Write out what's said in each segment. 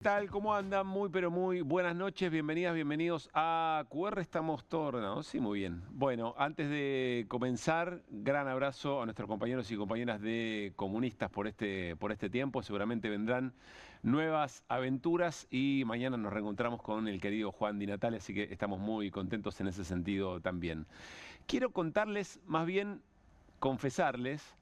¿Qué tal? ¿Cómo andan? Muy, pero muy buenas noches. Bienvenidas, bienvenidos a QR. Estamos todos ordenados. Sí, muy bien. Bueno, antes de comenzar, gran abrazo a nuestros compañeros y compañeras de Comunistas por este tiempo. Seguramente vendrán nuevas aventuras y mañana nos reencontramos con el querido Juan Di Natale, así que estamos muy contentos en ese sentido también. Quiero contarles, más bien confesarles,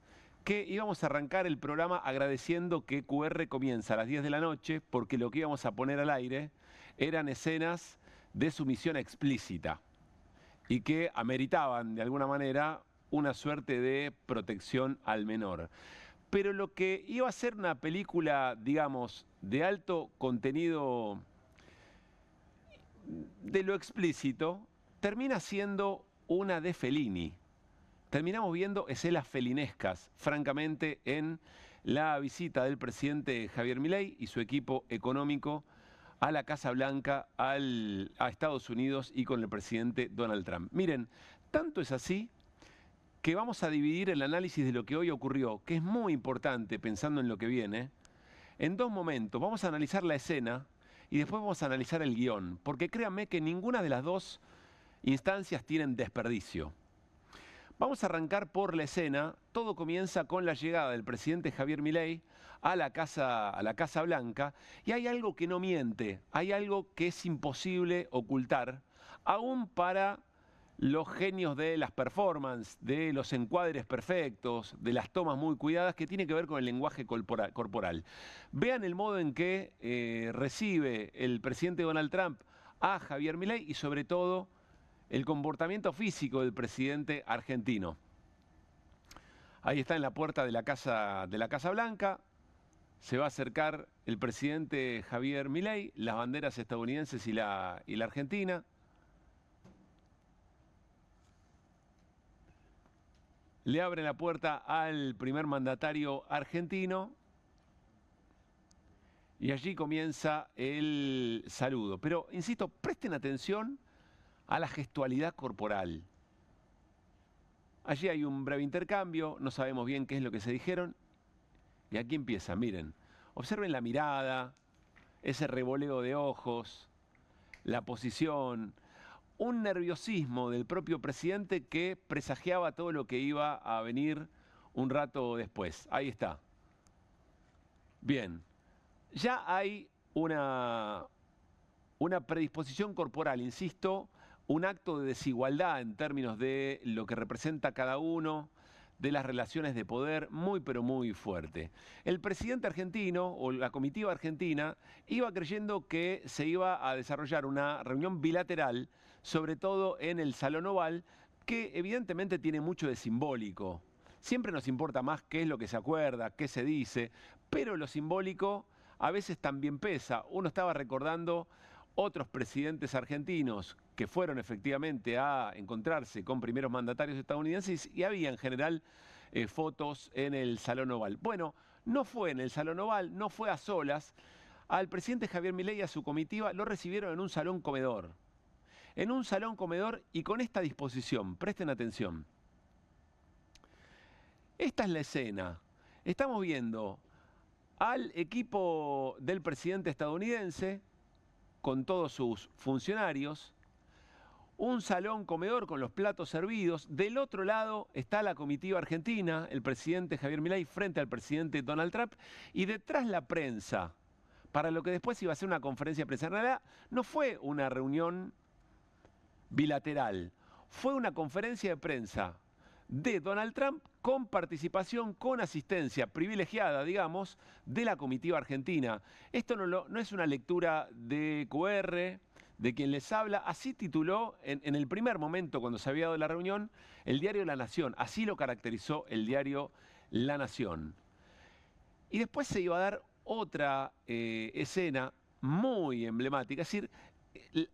que íbamos a arrancar el programa agradeciendo que QR comienza a las 10 de la noche, porque lo que íbamos a poner al aire eran escenas de sumisión explícita y que ameritaban de alguna manera una suerte de protección al menor. Pero lo que iba a ser una película, digamos, de alto contenido de lo explícito, termina siendo una de Fellini. Terminamos viendo escenas felinescas, francamente, en la visita del presidente Javier Milei y su equipo económico a la Casa Blanca, a Estados Unidos y con el presidente Donald Trump. Miren, tanto es así que vamos a dividir el análisis de lo que hoy ocurrió, que es muy importante pensando en lo que viene, en dos momentos. Vamos a analizar la escena y después vamos a analizar el guión, porque créanme que ninguna de las dos instancias tienen desperdicio. Vamos a arrancar por la escena. Todo comienza con la llegada del presidente Javier Milei a la Casa Blanca, y hay algo que no miente, hay algo que es imposible ocultar, aún para los genios de las performances, de los encuadres perfectos, de las tomas muy cuidadas, que tiene que ver con el lenguaje corporal. Vean el modo en que recibe el presidente Donald Trump a Javier Milei y sobre todo el comportamiento físico del presidente argentino. Ahí está en la puerta de la Casa Blanca. Se va a acercar el presidente Javier Milei, las banderas estadounidenses y la argentina. Le abren la puerta al primer mandatario argentino y allí comienza el saludo. Pero, insisto, presten atención a la gestualidad corporal. Allí hay un breve intercambio, no sabemos bien qué es lo que se dijeron. Y aquí empieza, miren. Observen la mirada, ese revoleo de ojos, la posición, un nerviosismo del propio presidente que presagiaba todo lo que iba a venir un rato después. Ahí está. Bien, ya hay una predisposición corporal, insisto, un acto de desigualdad en términos de lo que representa cada uno, de las relaciones de poder, muy pero muy fuerte. El presidente argentino o la comitiva argentina iba creyendo que se iba a desarrollar una reunión bilateral, sobre todo en el Salón Oval, que evidentemente tiene mucho de simbólico. Siempre nos importa más qué es lo que se acuerda, qué se dice, pero lo simbólico a veces también pesa. Uno estaba recordando otros presidentes argentinos que fueron efectivamente a encontrarse con primeros mandatarios estadounidenses y había en general fotos en el Salón Oval. Bueno, no fue en el Salón Oval, no fue a solas. Al presidente Javier Milei y a su comitiva lo recibieron en un salón comedor. En un salón comedor y con esta disposición, presten atención. Esta es la escena. Estamos viendo al equipo del presidente estadounidense con todos sus funcionarios, un salón comedor con los platos servidos. Del otro lado está la comitiva argentina, el presidente Javier Milei frente al presidente Donald Trump, y detrás la prensa, para lo que después iba a ser una conferencia de prensa. En realidad no fue una reunión bilateral, fue una conferencia de prensa de Donald Trump con participación, con asistencia privilegiada, digamos, de la comitiva argentina. Esto no es una lectura de QR, de quien les habla. Así tituló en el primer momento, cuando se había dado la reunión, el diario La Nación. Así lo caracterizó el diario La Nación. Y después se iba a dar otra escena muy emblemática, es decir,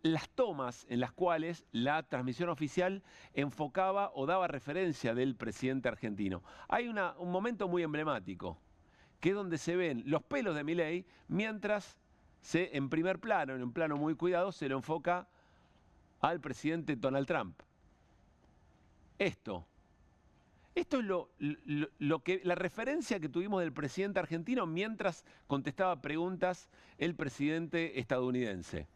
las tomas en las cuales la transmisión oficial enfocaba o daba referencia del presidente argentino. Hay un momento muy emblemático, que es donde se ven los pelos de Milei, mientras en primer plano, en un plano muy cuidado, se lo enfoca al presidente Donald Trump. Esto Esto es la referencia que tuvimos del presidente argentino mientras contestaba preguntas el presidente estadounidense.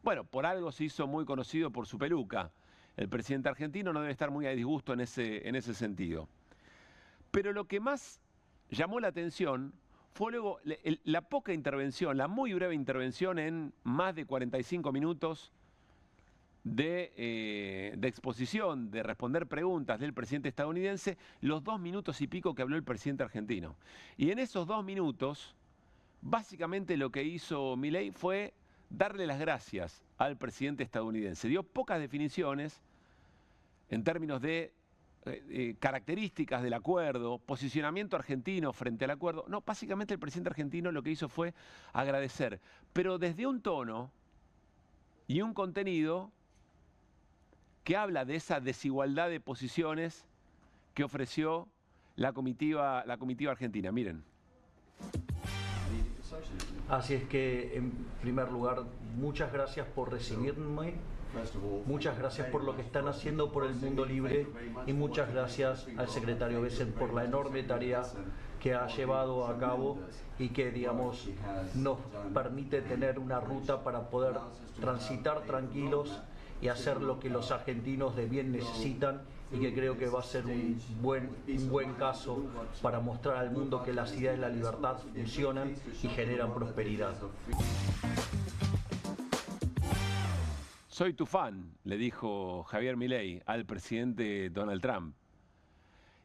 Bueno, por algo se hizo muy conocido por su peluca. El presidente argentino no debe estar muy a disgusto en ese sentido. Pero lo que más llamó la atención fue luego la poca intervención, la muy breve intervención en más de 45 minutos de exposición, de responder preguntas del presidente estadounidense, los 2 minutos y pico que habló el presidente argentino. Y en esos 2 minutos, básicamente lo que hizo Milei fue darle las gracias al presidente estadounidense. Dio pocas definiciones en términos de características del acuerdo, posicionamiento argentino frente al acuerdo. No, básicamente el presidente argentino lo que hizo fue agradecer, pero desde un tono y un contenido que habla de esa desigualdad de posiciones que ofreció la comitiva argentina. Miren. Así es que, en primer lugar, muchas gracias por recibirme, muchas gracias por lo que están haciendo por el mundo libre y muchas gracias al secretario Bessent por la enorme tarea que ha llevado a cabo y que, digamos, nos permite tener una ruta para poder transitar tranquilos y hacer lo que los argentinos de bien necesitan, y que creo que va a ser un buen caso para mostrar al mundo que las ideas de la libertad funcionan y generan prosperidad. Soy tu fan, le dijo Javier Milei al presidente Donald Trump.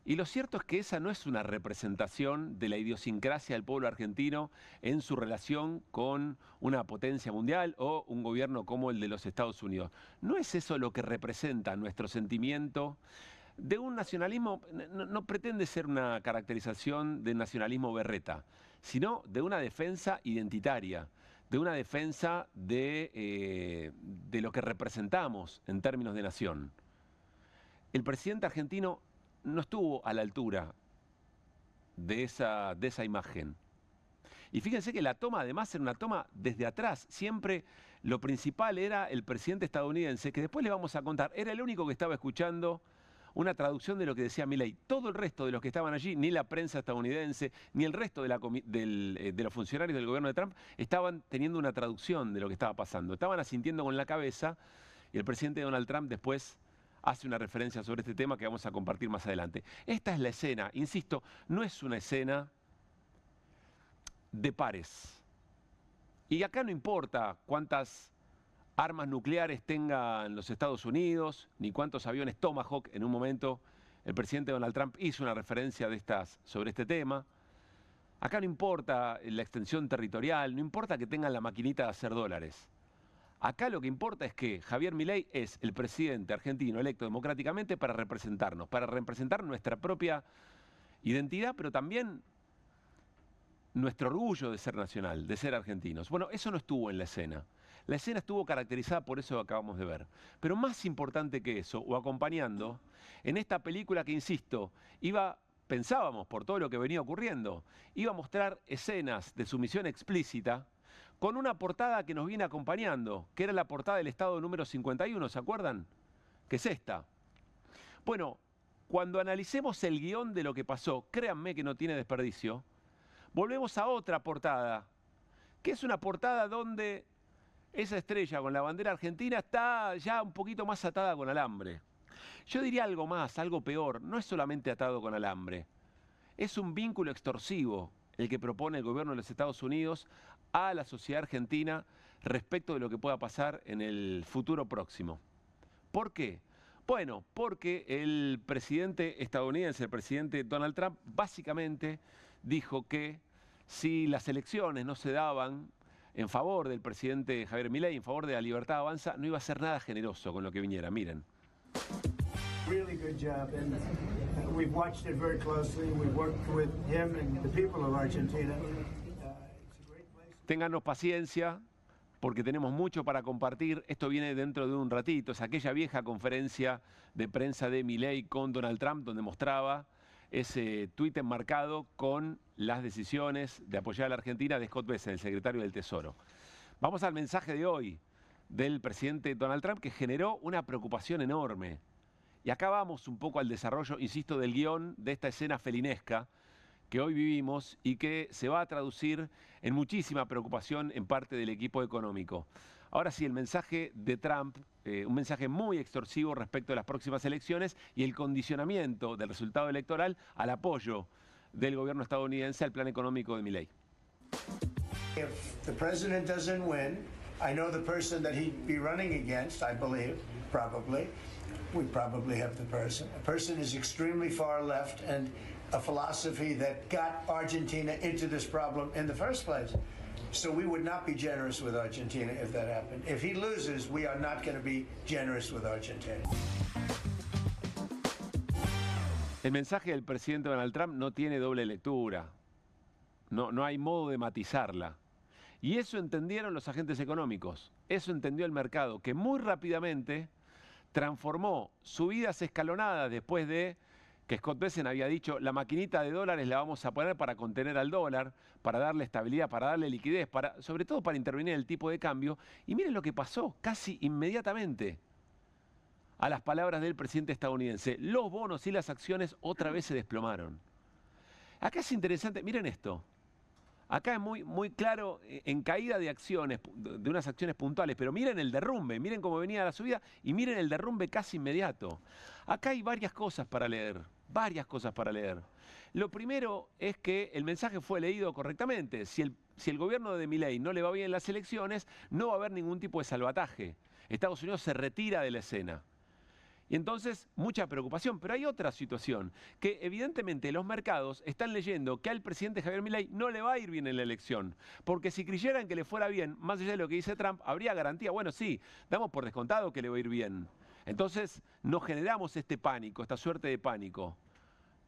Y lo cierto es que esa no es una representación de la idiosincrasia del pueblo argentino en su relación con una potencia mundial o un gobierno como el de los Estados Unidos. No es eso lo que representa nuestro sentimiento de un nacionalismo. No pretende ser una caracterización de nacionalismo berreta, sino de una defensa identitaria, de una defensa de lo que representamos en términos de nación. El presidente argentino no estuvo a la altura de esa imagen. Y fíjense que la toma además era una toma desde atrás. Siempre lo principal era el presidente estadounidense, que después le vamos a contar, era el único que estaba escuchando una traducción de lo que decía Milei. Todo el resto de los que estaban allí, ni la prensa estadounidense, ni el resto de los funcionarios del gobierno de Trump, estaban teniendo una traducción de lo que estaba pasando. Estaban asintiendo con la cabeza, y el presidente Donald Trump después hace una referencia sobre este tema que vamos a compartir más adelante. Esta es la escena, insisto, no es una escena de pares. Y acá no importa cuántas armas nucleares tengan los Estados Unidos, ni cuántos aviones Tomahawk. En un momento el presidente Donald Trump hizo una referencia sobre este tema. Acá no importa la extensión territorial, no importa que tengan la maquinita de hacer dólares. Acá lo que importa es que Javier Milei es el presidente argentino electo democráticamente para representarnos, para representar nuestra propia identidad, pero también nuestro orgullo de ser nacional, de ser argentinos. Bueno, eso no estuvo en la escena. La escena estuvo caracterizada por eso que acabamos de ver. Pero más importante que eso, o acompañando, en esta película que, insisto, pensábamos por todo lo que venía ocurriendo, iba a mostrar escenas de sumisión explícita, con una portada que nos viene acompañando, que era la portada del Estado número 51, ¿se acuerdan? Que es esta. Bueno, cuando analicemos el guión de lo que pasó, créanme que no tiene desperdicio, volvemos a otra portada, que es una portada donde esa estrella con la bandera argentina está ya un poquito más atada con alambre. Yo diría algo más, algo peor, no es solamente atado con alambre, es un vínculo extorsivo el que propone el gobierno de los Estados Unidos a la sociedad argentina respecto de lo que pueda pasar en el futuro próximo. ¿Por qué? Bueno, porque el presidente estadounidense, el presidente Donald Trump, básicamente dijo que si las elecciones no se daban en favor del presidente Javier Milei, en favor de la Libertad Avanza, no iba a ser nada generoso con lo que viniera. Miren. Really good job, and we've watched it very closely. We've worked with him and the people of Argentina. Ténganos paciencia, porque tenemos mucho para compartir. Esto viene dentro de un ratito. Es aquella vieja conferencia de prensa de Milei con Donald Trump, donde mostraba ese tuit enmarcado con las decisiones de apoyar a la Argentina de Scott Bessent, el secretario del Tesoro. Vamos al mensaje de hoy del presidente Donald Trump, que generó una preocupación enorme. Y acá vamos un poco al desarrollo, insisto, del guión de esta escena felinesca que hoy vivimos y que se va a traducir en muchísima preocupación en parte del equipo económico. Ahora sí, el mensaje de Trump, un mensaje muy extorsivo respecto a las próximas elecciones y el condicionamiento del resultado electoral al apoyo del gobierno estadounidense al plan económico de Milei. If the president doesn't win, I know the person that he'd be running against, I believe, probably. We probably have the person. The person is extremely far left and a philosophy that got Argentina into this problem in the first place. So we would not be generous with Argentina if that happened. If he loses, we are not going to be generous with Argentina. El mensaje del presidente Donald Trump no tiene doble lectura. No hay modo de matizarla. Y eso entendieron los agentes económicos. Eso entendió el mercado, que muy rápidamente transformó subidas escalonadas después de que Scott Bessent había dicho la maquinita de dólares la vamos a poner para contener al dólar, para darle estabilidad, para darle liquidez, sobre todo para intervenir en el tipo de cambio. Y miren lo que pasó casi inmediatamente a las palabras del presidente estadounidense. Los bonos y las acciones otra vez se desplomaron. Acá es interesante, miren esto. Acá es muy claro en caída de acciones, de unas acciones puntuales, pero miren el derrumbe, miren cómo venía la subida y miren el derrumbe casi inmediato. Acá hay varias cosas para leer, varias cosas para leer. Lo primero es que el mensaje fue leído correctamente. Si el gobierno de Milei no le va bien en las elecciones, no va a haber ningún tipo de salvataje. Estados Unidos se retira de la escena. Y entonces, mucha preocupación. Pero hay otra situación, que evidentemente los mercados están leyendo que al presidente Javier Milei no le va a ir bien en la elección. Porque si creyeran que le fuera bien, más allá de lo que dice Trump, habría garantía. Bueno, sí, damos por descontado que le va a ir bien. Entonces, no generamos este pánico, esta suerte de pánico.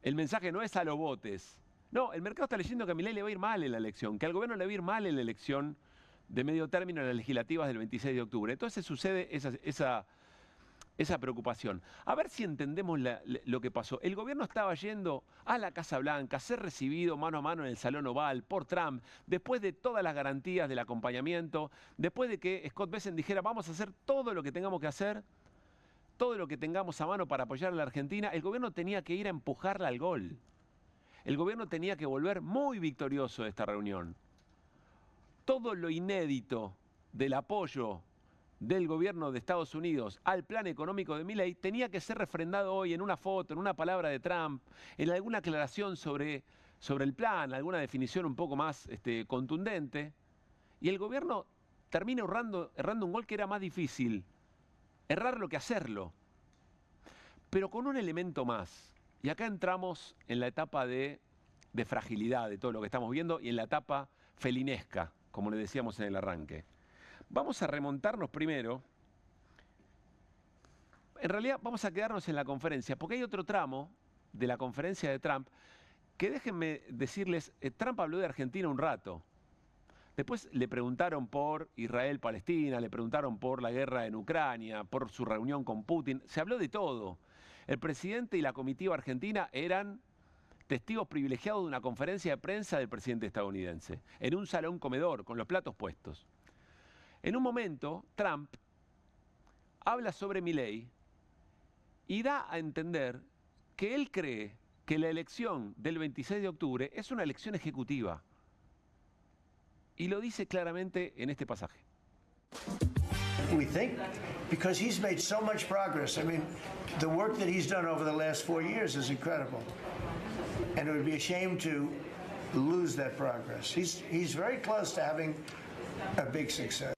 El mensaje no es a los botes. No, el mercado está leyendo que a Milei le va a ir mal en la elección, que al gobierno le va a ir mal en la elección de medio término en las legislativas del 26 de octubre. Entonces sucede esa preocupación. A ver si entendemos lo que pasó. El gobierno estaba yendo a la Casa Blanca a ser recibido mano a mano en el Salón Oval por Trump, después de todas las garantías del acompañamiento, después de que Scott Bessent dijera vamos a hacer todo lo que tengamos que hacer, todo lo que tengamos a mano para apoyar a la Argentina. El gobierno tenía que ir a empujarla al gol. El gobierno tenía que volver muy victorioso de esta reunión. Todo lo inédito del apoyo del gobierno de Estados Unidos al plan económico de Milei tenía que ser refrendado hoy en una foto, en una palabra de Trump, en alguna aclaración sobre el plan, alguna definición un poco más contundente. Y el gobierno termina errando un gol que era más difícil errarlo que hacerlo. Pero con un elemento más. Y acá entramos en la etapa de fragilidad de todo lo que estamos viendo y en la etapa felinesca, como le decíamos en el arranque. Vamos a remontarnos primero. En realidad vamos a quedarnos en la conferencia, porque hay otro tramo de la conferencia de Trump que déjenme decirles, Trump habló de Argentina un rato. Después le preguntaron por Israel-Palestina, le preguntaron por la guerra en Ucrania, por su reunión con Putin. Se habló de todo. El presidente y la comitiva argentina eran testigos privilegiados de una conferencia de prensa del presidente estadounidense, en un salón comedor, con los platos puestos. En un momento, Trump habla sobre Milei y da a entender que él cree que la elección del 26 de octubre es una elección ejecutiva. Y lo dice claramente en este pasaje. We think, because he's made so much progress. I mean, the work that he's done over the last 4 years is incredible. And it would be a shame to lose that progress. He's very close to having a big success.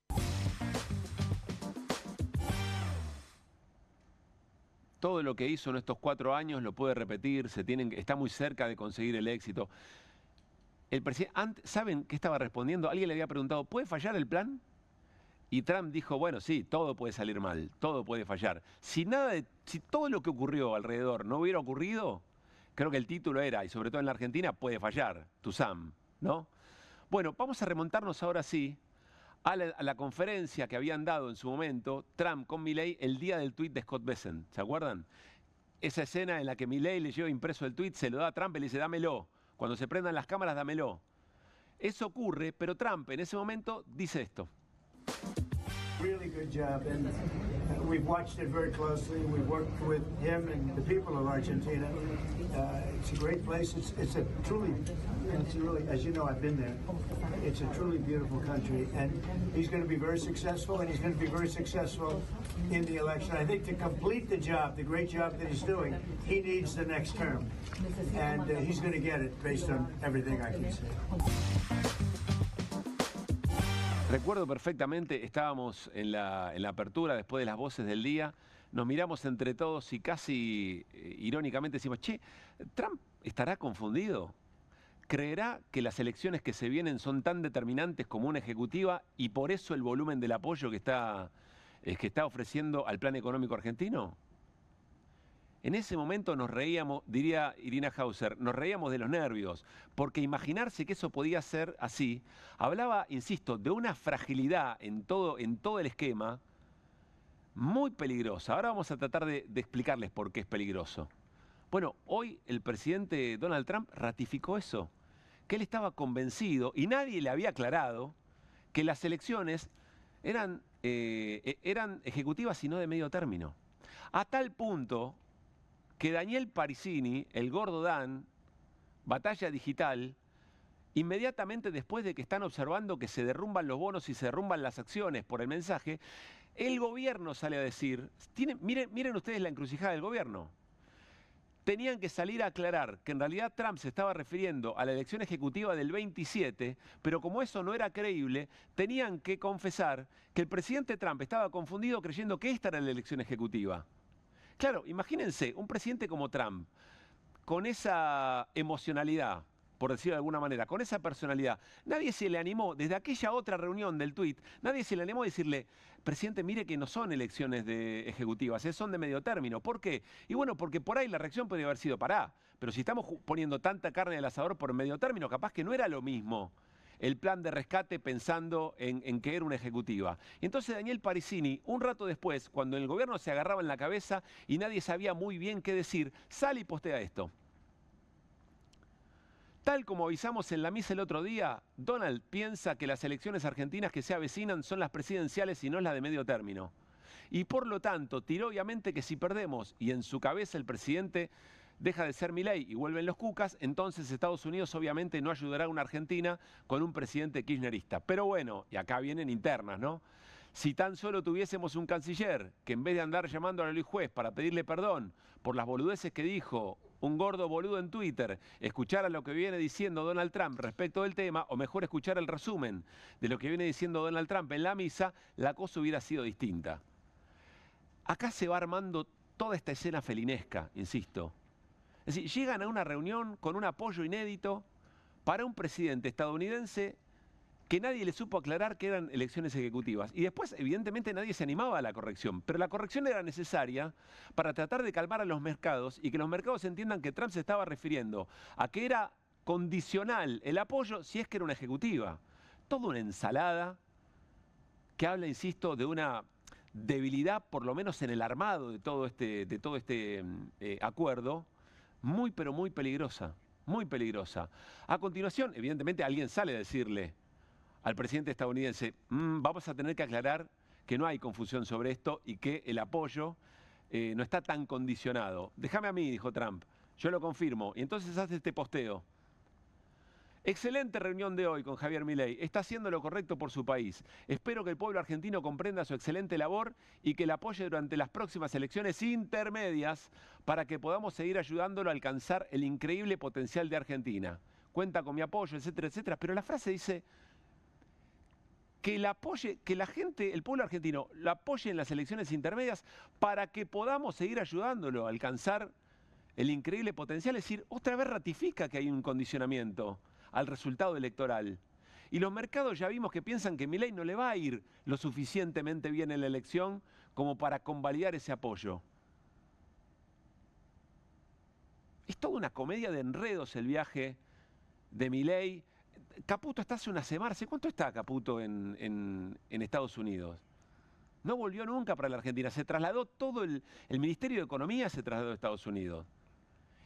Todo lo que hizo en estos 4 años lo puede repetir, está muy cerca de conseguir el éxito. El presidente, ¿saben qué estaba respondiendo? Alguien le había preguntado, ¿puede fallar el plan? Y Trump dijo, bueno, sí, todo puede salir mal, todo puede fallar. Si todo lo que ocurrió alrededor no hubiera ocurrido, creo que el título era, y sobre todo en la Argentina, puede fallar, to some, ¿no? Bueno, vamos a remontarnos ahora sí a la conferencia que habían dado en su momento Trump con Milei el día del tuit de Scott Bessent, ¿se acuerdan? Esa escena en la que Milei le lleva impreso el tuit, se lo da a Trump y le dice, dámelo. Cuando se prendan las cámaras, dámelo. Eso ocurre, pero Trump en ese momento dice esto. Really good job, and we've watched it very closely. We've worked with him and the people of Argentina. It's a great place. It's a truly, as you know, I've been there. It's a truly beautiful country, and he's going to be very successful, and he's going to be very successful in the election. I think to complete the job, the great job that he's doing, he needs the next term, and he's going to get it based on everything I can say. Recuerdo perfectamente, estábamos en la apertura después de las voces del día, nos miramos entre todos y casi irónicamente decimos, che, ¿Trump estará confundido? ¿Creerá que las elecciones que se vienen son tan determinantes como una ejecutiva y por eso el volumen del apoyo que está ofreciendo al plan económico argentino? En ese momento nos reíamos, diría Irina Hauser, nos reíamos de los nervios, porque imaginarse que eso podía ser así, hablaba, insisto, de una fragilidad en todo el esquema, muy peligrosa. Ahora vamos a tratar de explicarles por qué es peligroso. Bueno, hoy el presidente Donald Trump ratificó eso, que él estaba convencido, y nadie le había aclarado, que las elecciones eran ejecutivas y no de medio término. A tal punto que Daniel Parisini, el gordo Dan, Batalla Digital, inmediatamente después de que están observando que se derrumban los bonos y se derrumban las acciones por el mensaje, el gobierno sale a decir, miren ustedes la encrucijada del gobierno. Tenían que salir a aclarar que en realidad Trump se estaba refiriendo a la elección ejecutiva del 27, pero como eso no era creíble, tenían que confesar que el presidente Trump estaba confundido creyendo que esta era la elección ejecutiva. Claro, imagínense, un presidente como Trump, con esa emocionalidad, por decirlo de alguna manera, con esa personalidad, nadie se le animó, desde aquella otra reunión del tuit, nadie se le animó a decirle, presidente, mire que no son elecciones ejecutivas, son de medio término. ¿Por qué? Y bueno, porque por ahí la reacción podría haber sido, pará, pero si estamos poniendo tanta carne al asador por medio término, capaz que no era lo mismo el plan de rescate pensando en que era una ejecutiva. Entonces Daniel Parisini, un rato después, cuando el gobierno se agarraba en la cabeza y nadie sabía muy bien qué decir, sale y postea esto. Tal como avisamos en la misa el otro día, Donald piensa que las elecciones argentinas que se avecinan son las presidenciales y no las de medio término. Y por lo tanto, tiró obviamente que si perdemos y en su cabeza el presidente deja de ser Milei y vuelven los cucas, entonces Estados Unidos obviamente no ayudará a una Argentina con un presidente kirchnerista. Pero bueno, y acá vienen internas, ¿no? Si tan solo tuviésemos un canciller que en vez de andar llamando a Luis Juez para pedirle perdón por las boludeces que dijo un gordo boludo en Twitter, escuchara lo que viene diciendo Donald Trump respecto del tema, o mejor escuchar el resumen de lo que viene diciendo Donald Trump en la misa, la cosa hubiera sido distinta. Acá se va armando toda esta escena felinesca, insisto. Es decir, llegan a una reunión con un apoyo inédito para un presidente estadounidense que nadie le supo aclarar que eran elecciones ejecutivas. Y después, evidentemente, nadie se animaba a la corrección. Pero la corrección era necesaria para tratar de calmar a los mercados y que los mercados entiendan que Trump se estaba refiriendo a que era condicional el apoyo si es que era una ejecutiva. Toda una ensalada que habla, insisto, de una debilidad, por lo menos en el armado de todo este acuerdo, muy pero muy peligrosa, muy peligrosa. A continuación, evidentemente, alguien sale a decirle al presidente estadounidense, vamos a tener que aclarar que no hay confusión sobre esto y que el apoyo no está tan condicionado. Déjame a mí, dijo Trump, yo lo confirmo. Y entonces hace este posteo. Excelente reunión de hoy con Javier Milei. Está haciendo lo correcto por su país. Espero que el pueblo argentino comprenda su excelente labor y que la apoye durante las próximas elecciones intermedias para que podamos seguir ayudándolo a alcanzar el increíble potencial de Argentina. Cuenta con mi apoyo, etcétera, etcétera. Pero la frase dice que la gente, el pueblo argentino, lo apoye en las elecciones intermedias para que podamos seguir ayudándolo a alcanzar el increíble potencial. Es decir, otra vez ratifica que hay un condicionamiento al resultado electoral. Y los mercados ya vimos que piensan que Milei no le va a ir lo suficientemente bien en la elección como para convalidar ese apoyo. Es toda una comedia de enredos el viaje de Milei. Caputo está hace una semana. ¿Hace cuánto está Caputo en Estados Unidos? No volvió nunca para la Argentina. Se trasladó todo el Ministerio de Economía, se trasladó a Estados Unidos.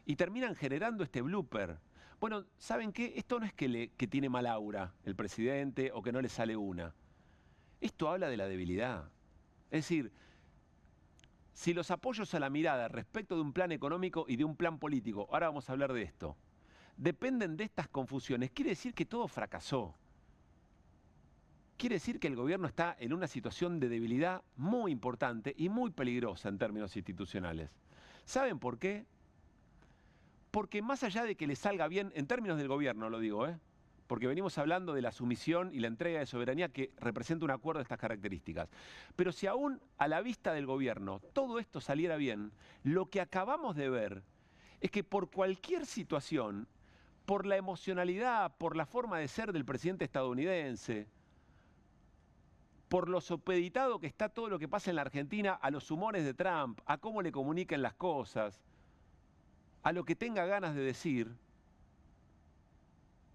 Y terminan generando este blooper. Bueno, ¿saben qué? Esto no es que tiene mala aura el presidente o que no le sale una. Esto habla de la debilidad. Es decir, si los apoyos a la mirada respecto de un plan económico y de un plan político, ahora vamos a hablar de esto, dependen de estas confusiones, quiere decir que todo fracasó. Quiere decir que el gobierno está en una situación de debilidad muy importante y muy peligrosa en términos institucionales. ¿Saben por qué? Porque más allá de que le salga bien, en términos del gobierno lo digo, porque venimos hablando de la sumisión y la entrega de soberanía que representa un acuerdo de estas características. Pero si aún a la vista del gobierno todo esto saliera bien, lo que acabamos de ver es que por cualquier situación, por la emocionalidad, por la forma de ser del presidente estadounidense, por lo supeditado que está todo lo que pasa en la Argentina a los humores de Trump, a cómo le comunican las cosas, a lo que tenga ganas de decir,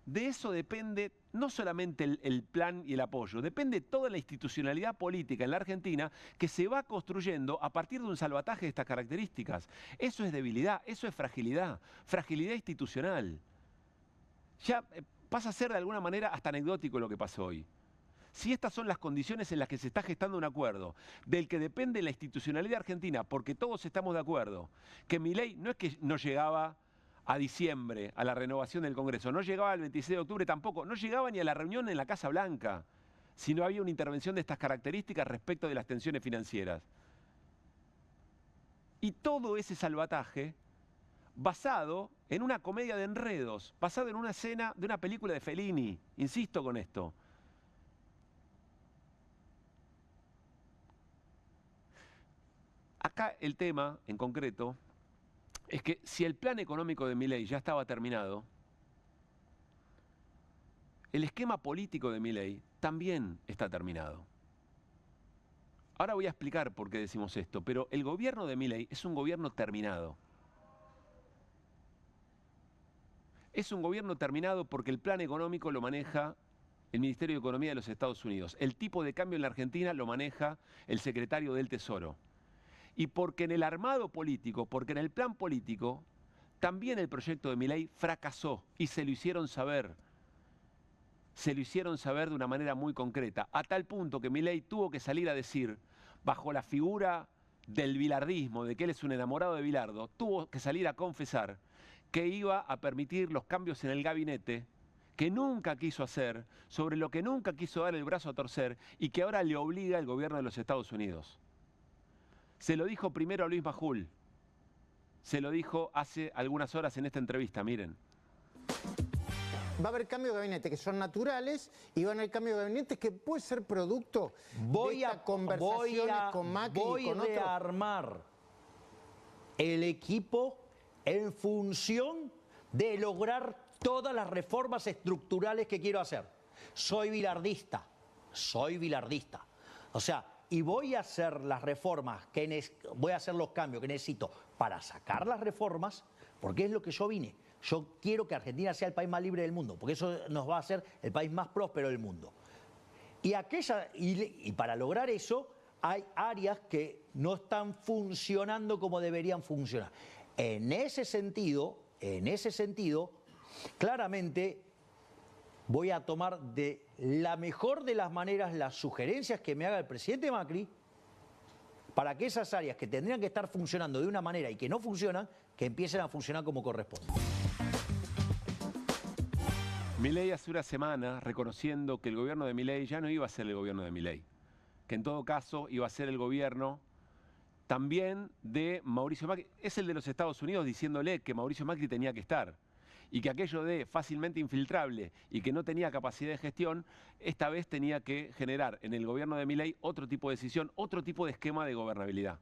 de eso depende no solamente el plan y el apoyo, depende toda la institucionalidad política en la Argentina que se va construyendo a partir de un salvataje de estas características. Eso es debilidad, eso es fragilidad, fragilidad institucional. Ya pasa a ser de alguna manera hasta anecdótico lo que pasó hoy. Si estas son las condiciones en las que se está gestando un acuerdo, del que depende la institucionalidad argentina, porque todos estamos de acuerdo, que Milei no es que no llegaba a diciembre a la renovación del Congreso, no llegaba al 26 de octubre tampoco, no llegaba ni a la reunión en la Casa Blanca, si no había una intervención de estas características respecto de las tensiones financieras. Y todo ese salvataje basado en una comedia de enredos, basado en una escena de una película de Fellini, insisto con esto. Acá el tema, en concreto, es que si el plan económico de Milei ya estaba terminado, el esquema político de Milei también está terminado. Ahora voy a explicar por qué decimos esto, pero el gobierno de Milei es un gobierno terminado. Es un gobierno terminado porque el plan económico lo maneja el Ministerio de Economía de los Estados Unidos. El tipo de cambio en la Argentina lo maneja el secretario del Tesoro. Y porque en el armado político, porque en el plan político, también el proyecto de Milei fracasó y se lo hicieron saber. Se lo hicieron saber de una manera muy concreta, a tal punto que Milei tuvo que salir a decir, bajo la figura del bilardismo, de que él es un enamorado de Bilardo, tuvo que salir a confesar que iba a permitir los cambios en el gabinete que nunca quiso hacer, sobre lo que nunca quiso dar el brazo a torcer y que ahora le obliga el gobierno de los Estados Unidos. Se lo dijo primero a Luis Majul, se lo dijo hace algunas horas en esta entrevista, miren. Va a haber cambios de gabinete que son naturales y van a haber cambios de gabinete que puede ser producto de estas conversaciones con Macri y con otros. Voy a armar el equipo en función de lograr todas las reformas estructurales que quiero hacer. Soy bilardista. O sea, y voy a hacer las reformas, voy a hacer los cambios que necesito para sacar las reformas, porque es lo que yo vine. Yo quiero que Argentina sea el país más libre del mundo, porque eso nos va a hacer el país más próspero del mundo. Y para lograr eso hay áreas que no están funcionando como deberían funcionar. En ese sentido, claramente voy a tomar de la mejor de las maneras las sugerencias que me haga el presidente Macri para que esas áreas que tendrían que estar funcionando de una manera y que no funcionan, que empiecen a funcionar como corresponde. Milei hace una semana reconociendo que el gobierno de Milei ya no iba a ser el gobierno de Milei, que en todo caso iba a ser el gobierno también de Mauricio Macri. Es el de los Estados Unidos diciéndole que Mauricio Macri tenía que estar y que aquello de fácilmente infiltrable y que no tenía capacidad de gestión, esta vez tenía que generar en el gobierno de Milei otro tipo de decisión, otro tipo de esquema de gobernabilidad.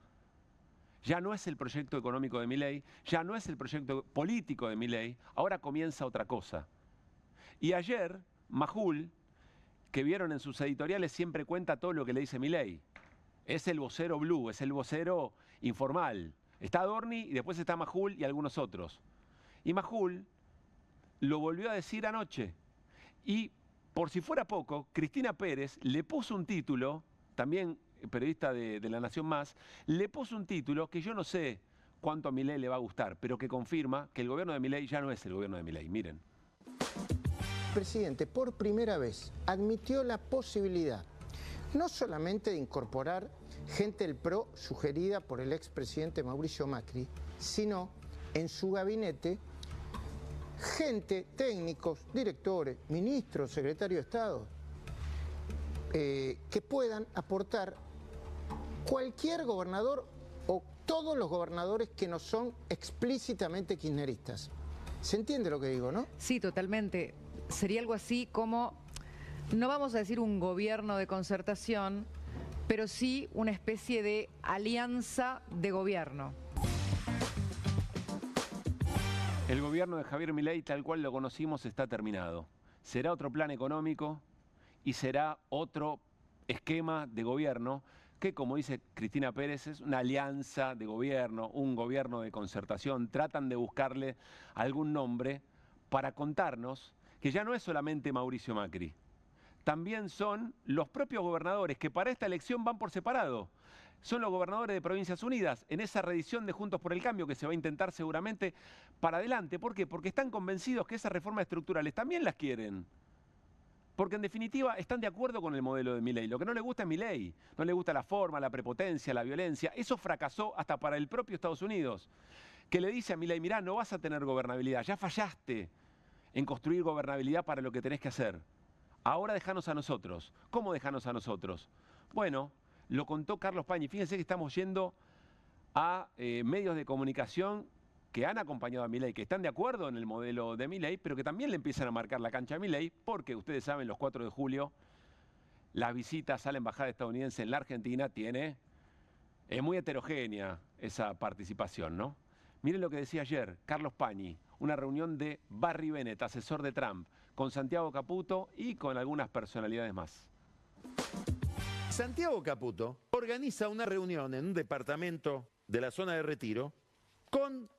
Ya no es el proyecto económico de Milei, ya no es el proyecto político de Milei, ahora comienza otra cosa. Y ayer, Majul, que vieron en sus editoriales, siempre cuenta todo lo que le dice Milei. Es el vocero blue, es el vocero informal. Está Adorni y después está Majul y algunos otros. Y Majul lo volvió a decir anoche. Y por si fuera poco, Cristina Pérez le puso un título, también periodista de La Nación Más, le puso un título que yo no sé cuánto a Milei le va a gustar, pero que confirma que el gobierno de Milei ya no es el gobierno de Milei. Miren. El presidente por primera vez admitió la posibilidad no solamente de incorporar gente del PRO sugerida por el expresidente Mauricio Macri, sino en su gabinete gente, técnicos, directores, ministros, secretarios de Estado, que puedan aportar cualquier gobernador o todos los gobernadores que no son explícitamente kirchneristas. ¿Se entiende lo que digo, no? Sí, totalmente. Sería algo así como, no vamos a decir un gobierno de concertación, pero sí una especie de alianza de gobierno. El gobierno de Javier Milei, tal cual lo conocimos, está terminado. Será otro plan económico y será otro esquema de gobierno que, como dice Cristina Pérez, es una alianza de gobierno, un gobierno de concertación. Tratan de buscarle algún nombre para contarnos que ya no es solamente Mauricio Macri. También son los propios gobernadores que para esta elección van por separado. Son los gobernadores de Provincias Unidas en esa reedición de Juntos por el Cambio que se va a intentar seguramente para adelante. ¿Por qué? Porque están convencidos que esas reformas estructurales también las quieren. Porque en definitiva están de acuerdo con el modelo de Milei. Lo que no le gusta es Milei. No le gusta la forma, la prepotencia, la violencia. Eso fracasó hasta para el propio Estados Unidos, que le dice a Milei, mirá, no vas a tener gobernabilidad, ya fallaste en construir gobernabilidad para lo que tenés que hacer. Ahora déjanos a nosotros. ¿Cómo déjanos a nosotros? Bueno, lo contó Carlos Pañi. Fíjense que estamos yendo a medios de comunicación que han acompañado a Milei, que están de acuerdo en el modelo de Milei, pero que también le empiezan a marcar la cancha a Milei, porque ustedes saben, los 4 de julio, las visitas a la embajada estadounidense en la Argentina es muy heterogénea esa participación, ¿no? Miren lo que decía ayer Carlos Pañi, una reunión de Barry Bennett, asesor de Trump, con Santiago Caputo y con algunas personalidades más. Santiago Caputo organiza una reunión en un departamento de la zona de Retiro con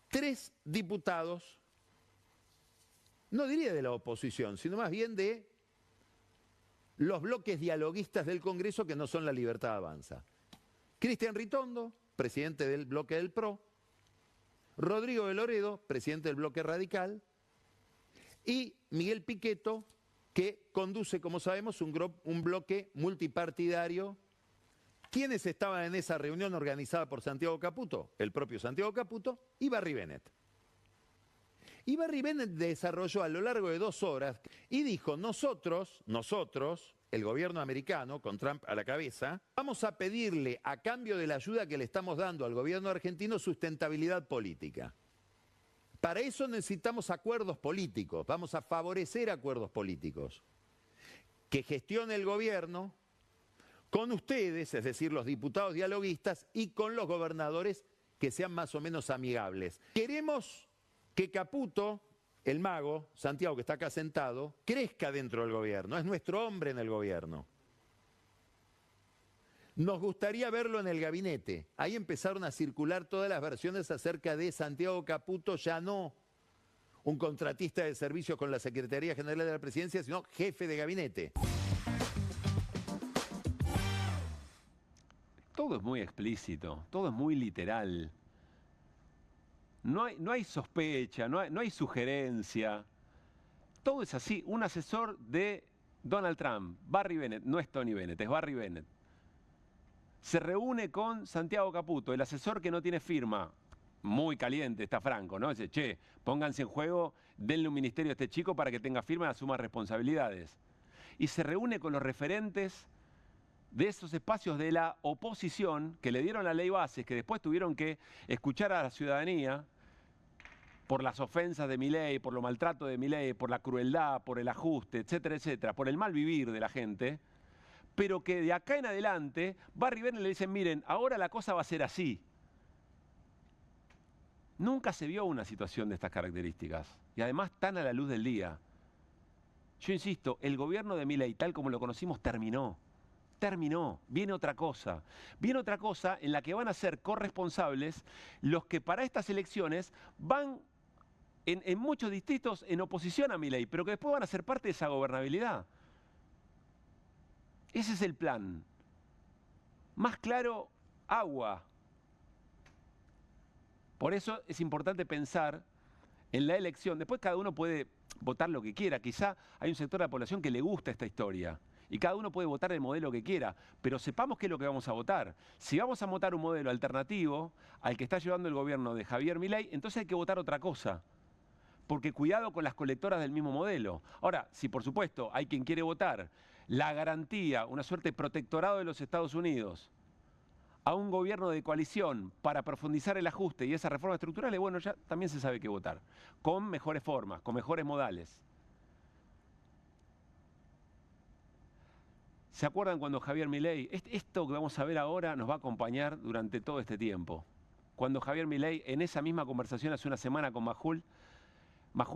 3 diputados, no diría de la oposición, sino más bien de los bloques dialoguistas del Congreso que no son La Libertad Avanza. Cristian Ritondo, presidente del bloque del PRO, Rodrigo de Loredo, presidente del bloque radical, y Miguel Pichetto, que conduce, como sabemos, un bloque multipartidario. ¿Quiénes estaban en esa reunión organizada por Santiago Caputo? El propio Santiago Caputo y Barry Bennett. Y Barry Bennett desarrolló a lo largo de 2 horas y dijo, nosotros, el gobierno americano, con Trump a la cabeza, vamos a pedirle, a cambio de la ayuda que le estamos dando al gobierno argentino, sustentabilidad política. Para eso necesitamos acuerdos políticos, vamos a favorecer acuerdos políticos. Que gestione el gobierno con ustedes, es decir, los diputados dialoguistas, y con los gobernadores que sean más o menos amigables. Queremos que Caputo, el mago, Santiago, que está acá sentado, crezca dentro del gobierno, es nuestro hombre en el gobierno. Nos gustaría verlo en el gabinete. Ahí empezaron a circular todas las versiones acerca de Santiago Caputo, ya no un contratista de servicios con la Secretaría General de la Presidencia, sino jefe de gabinete. Todo es muy explícito, todo es muy literal. No hay sospecha, no hay sugerencia. Todo es así. Un asesor de Donald Trump, Barry Bennett, no es Tony Bennett, es Barry Bennett, se reúne con Santiago Caputo, el asesor que no tiene firma. Muy caliente, está Franco, ¿no? Dice, che, pónganse en juego, denle un ministerio a este chico para que tenga firma y asuma responsabilidades. Y se reúne con los referentes de esos espacios de la oposición que le dieron la ley Bases, que después tuvieron que escuchar a la ciudadanía por las ofensas de Milei, por lo maltrato de Milei, por la crueldad, por el ajuste, etcétera, etcétera, por el mal vivir de la gente, pero que de acá en adelante, Barry Bennett le dicen, miren, ahora la cosa va a ser así. Nunca se vio una situación de estas características, y además tan a la luz del día. Yo insisto, el gobierno de Milei, tal como lo conocimos, terminó. Viene otra cosa. Viene otra cosa en la que van a ser corresponsables los que para estas elecciones van en muchos distritos en oposición a Milei, pero que después van a ser parte de esa gobernabilidad. Ese es el plan. Más claro, agua. Por eso es importante pensar en la elección. Después cada uno puede votar lo que quiera. Quizá hay un sector de la población que le gusta esta historia y cada uno puede votar el modelo que quiera, pero sepamos qué es lo que vamos a votar. Si vamos a votar un modelo alternativo al que está llevando el gobierno de Javier Milei, entonces hay que votar otra cosa. Porque cuidado con las colectoras del mismo modelo. Ahora, si por supuesto hay quien quiere votar la garantía, una suerte de protectorado de los Estados Unidos, a un gobierno de coalición para profundizar el ajuste y esas reformas estructurales, bueno, ya también se sabe qué votar. Con mejores formas, con mejores modales. ¿Se acuerdan cuando Javier Milei, esto que vamos a ver ahora nos va a acompañar durante todo este tiempo? Cuando Javier Milei, en esa misma conversación hace una semana con Majul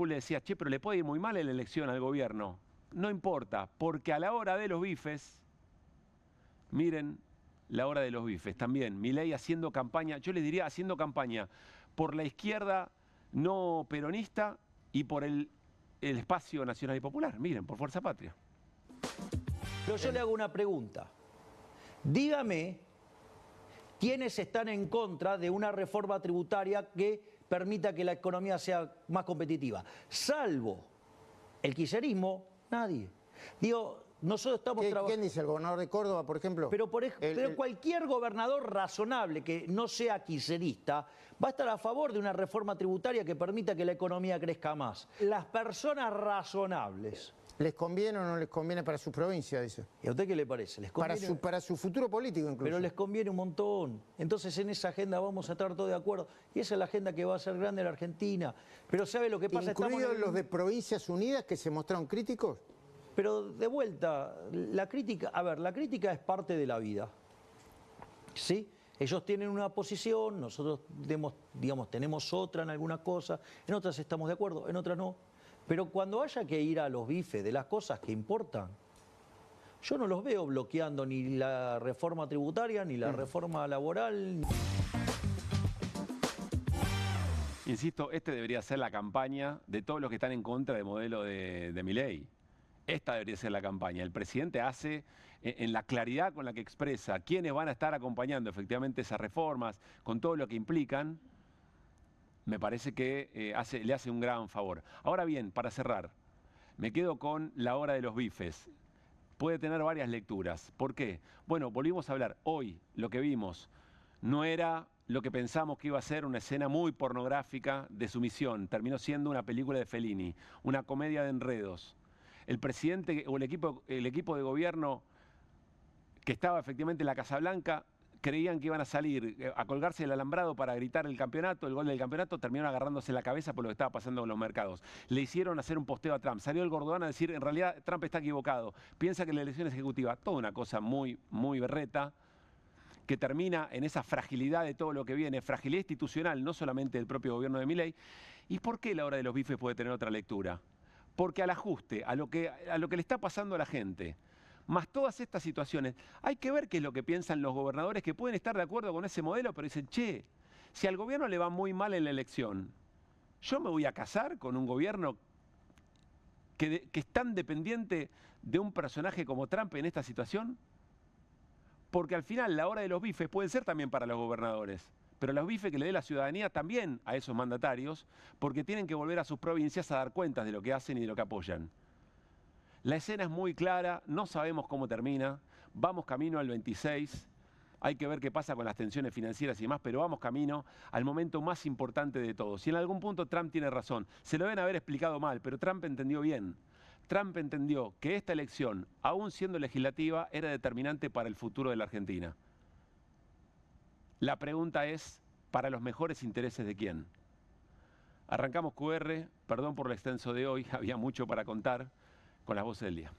le decía, che, pero le puede ir muy mal en la elección al gobierno. No importa, porque a la hora de los bifes, miren la hora de los bifes, también Milei haciendo campaña, yo les diría haciendo campaña por la izquierda no peronista y por el espacio nacional y popular, miren, por Fuerza Patria. Pero yo le hago una pregunta. Dígame quiénes están en contra de una reforma tributaria que permita que la economía sea más competitiva. Salvo el kirchnerismo, nadie. Digo, nosotros estamos trabajando... ¿Quién dice? ¿El gobernador de Córdoba, por ejemplo? Pero cualquier gobernador razonable que no sea kirchnerista va a estar a favor de una reforma tributaria que permita que la economía crezca más. Las personas razonables... ¿Les conviene o no les conviene para su provincia, dice? ¿Y a usted qué le parece? ¿Les conviene? Para su futuro político incluso. Pero les conviene un montón. Entonces en esa agenda vamos a estar todos de acuerdo. Y esa es la agenda que va a ser grande en la Argentina. Pero ¿sabe lo que pasa? ¿Incluidos los de Provincias Unidas que se mostraron críticos? Pero de vuelta, la crítica, a ver, la crítica es parte de la vida. ¿Sí? Ellos tienen una posición, nosotros tenemos otra en alguna cosa, en otras estamos de acuerdo, en otras no. Pero cuando haya que ir a los bifes de las cosas que importan, yo no los veo bloqueando ni la reforma tributaria, ni la reforma laboral. Insisto, debería ser la campaña de todos los que están en contra del modelo de Milei. Esta debería ser la campaña. El presidente hace, en la claridad con la que expresa quiénes van a estar acompañando efectivamente esas reformas, con todo lo que implican, me parece que le hace un gran favor. Ahora bien, para cerrar, me quedo con la hora de los bifes. Puede tener varias lecturas. ¿Por qué? Bueno, volvimos a hablar. Hoy lo que vimos no era lo que pensamos que iba a ser una escena muy pornográfica de sumisión. Terminó siendo una película de Fellini, una comedia de enredos. El presidente o el equipo de gobierno que estaba efectivamente en la Casa Blanca creían que iban a salir a colgarse el alambrado para gritar el campeonato, el gol del campeonato, terminaron agarrándose la cabeza por lo que estaba pasando con los mercados. Le hicieron hacer un posteo a Trump. Salió el Gordón a decir, en realidad Trump está equivocado. Piensa que la elección ejecutiva, toda una cosa muy, muy berreta, que termina en esa fragilidad de todo lo que viene, fragilidad institucional, no solamente del propio gobierno de Milei. ¿Y por qué la hora de los bifes puede tener otra lectura? Porque al ajuste, a lo que le está pasando a la gente, más todas estas situaciones, hay que ver qué es lo que piensan los gobernadores que pueden estar de acuerdo con ese modelo, pero dicen, che, si al gobierno le va muy mal en la elección, ¿yo me voy a casar con un gobierno que es tan dependiente de un personaje como Trump en esta situación? Porque al final la hora de los bifes puede ser también para los gobernadores, pero los bifes que le dé la ciudadanía también a esos mandatarios, porque tienen que volver a sus provincias a dar cuentas de lo que hacen y de lo que apoyan. La escena es muy clara, no sabemos cómo termina, vamos camino al 26, hay que ver qué pasa con las tensiones financieras y demás, pero vamos camino al momento más importante de todos. Y en algún punto Trump tiene razón, se lo deben haber explicado mal, pero Trump entendió bien. Trump entendió que esta elección, aún siendo legislativa, era determinante para el futuro de la Argentina. La pregunta es, ¿para los mejores intereses de quién? Arrancamos QR, perdón por lo extenso de hoy, había mucho para contar con las voces del día.